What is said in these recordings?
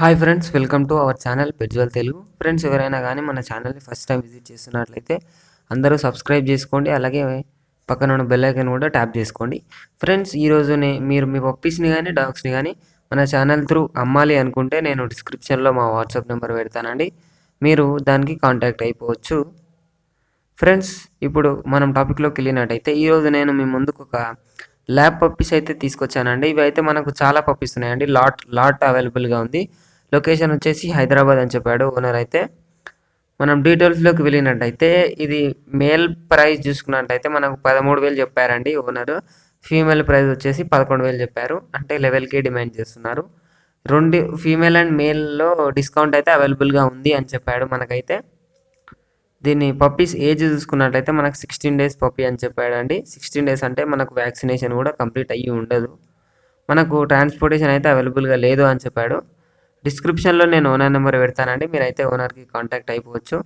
Hi friends, welcome to our channel పెజ్వల్ Telugu. Friends, ఎవరైనా కానీ మన ఛానల్ని ఫస్ట్ టైం విజిట్ చేస్తున్నట్లయితే అందరూ సబ్స్క్రైబ్ చేసుకోండి. అలాగే పక్కన ఉన్న బెల్ ఐకాన్ కూడా ట్యాప్ చేసుకోండి. ఫ్రెండ్స్, ఈరోజు మీరు మీ పప్పీస్ని కానీ డాగ్స్ని కానీ మన ఛానల్ త్రూ అమ్మాలి అనుకుంటే నేను డిస్క్రిప్షన్లో మా వాట్సాప్ నెంబర్ పెడతానండి. మీరు దానికి కాంటాక్ట్ అయిపోవచ్చు. ఫ్రెండ్స్, ఇప్పుడు మనం టాపిక్లోకి వెళ్ళినట్టయితే ఈరోజు నేను మీ ముందుకు ఒక ల్యాబ్ పప్పీస్ అయితే తీసుకొచ్చానండి. ఇవి అయితే మనకు చాలా పప్పీస్ ఉన్నాయండి. లాట్ అవైలబుల్గా ఉంది. లొకేషన్ వచ్చేసి హైదరాబాద్ అని చెప్పాడు ఓనర్ అయితే. మనం డీటెయిల్స్లోకి వెళ్ళినట్టయితే ఇది మేల్ ప్రైస్ చూసుకున్నట్టయితే మనకు 13,000 చెప్పారండి ఓనర్. ఫీమేల్ ప్రైస్ వచ్చేసి 11,000 చెప్పారు. అంటే 11,000 డిమాండ్ చేస్తున్నారు. రెండు ఫీమేల్ అండ్ మేల్లో డిస్కౌంట్ అయితే అవైలబుల్గా ఉంది అని చెప్పాడు మనకైతే. దీన్ని పప్పీస్ ఏజ్ చూసుకున్నట్లయితే మనకు 16 డేస్ పప్పీ అని చెప్పాడండి. 16 డేస్ అంటే మనకు వ్యాక్సినేషన్ కూడా కంప్లీట్ అయ్యి ఉండదు. మనకు ట్రాన్స్పోర్టేషన్ అయితే అవైలబుల్గా లేదు అని చెప్పాడు. డిస్క్రిప్షన్లో నేను ఓనర్ నెంబర్ పెడతానండి. మీరైతే ఓనర్కి కాంటాక్ట్ అయిపోవచ్చు.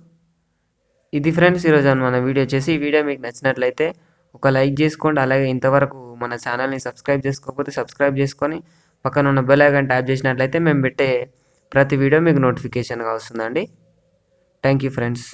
ఇది ఫ్రెండ్స్ ఈరోజు మన వీడియో చేసి ఈ వీడియో మీకు నచ్చినట్లయితే ఒక లైక్ చేసుకోండి. అలాగే ఇంతవరకు మన ఛానల్ని సబ్స్క్రైబ్ చేసుకోకపోతే సబ్స్క్రైబ్ చేసుకొని పక్కన ఉన్న బెల్ ఐకాన్ ట్యాప్ చేసినట్లయితే మేము పెట్టే ప్రతి వీడియో మీకు నోటిఫికేషన్గా వస్తుందండి. Thank you friends.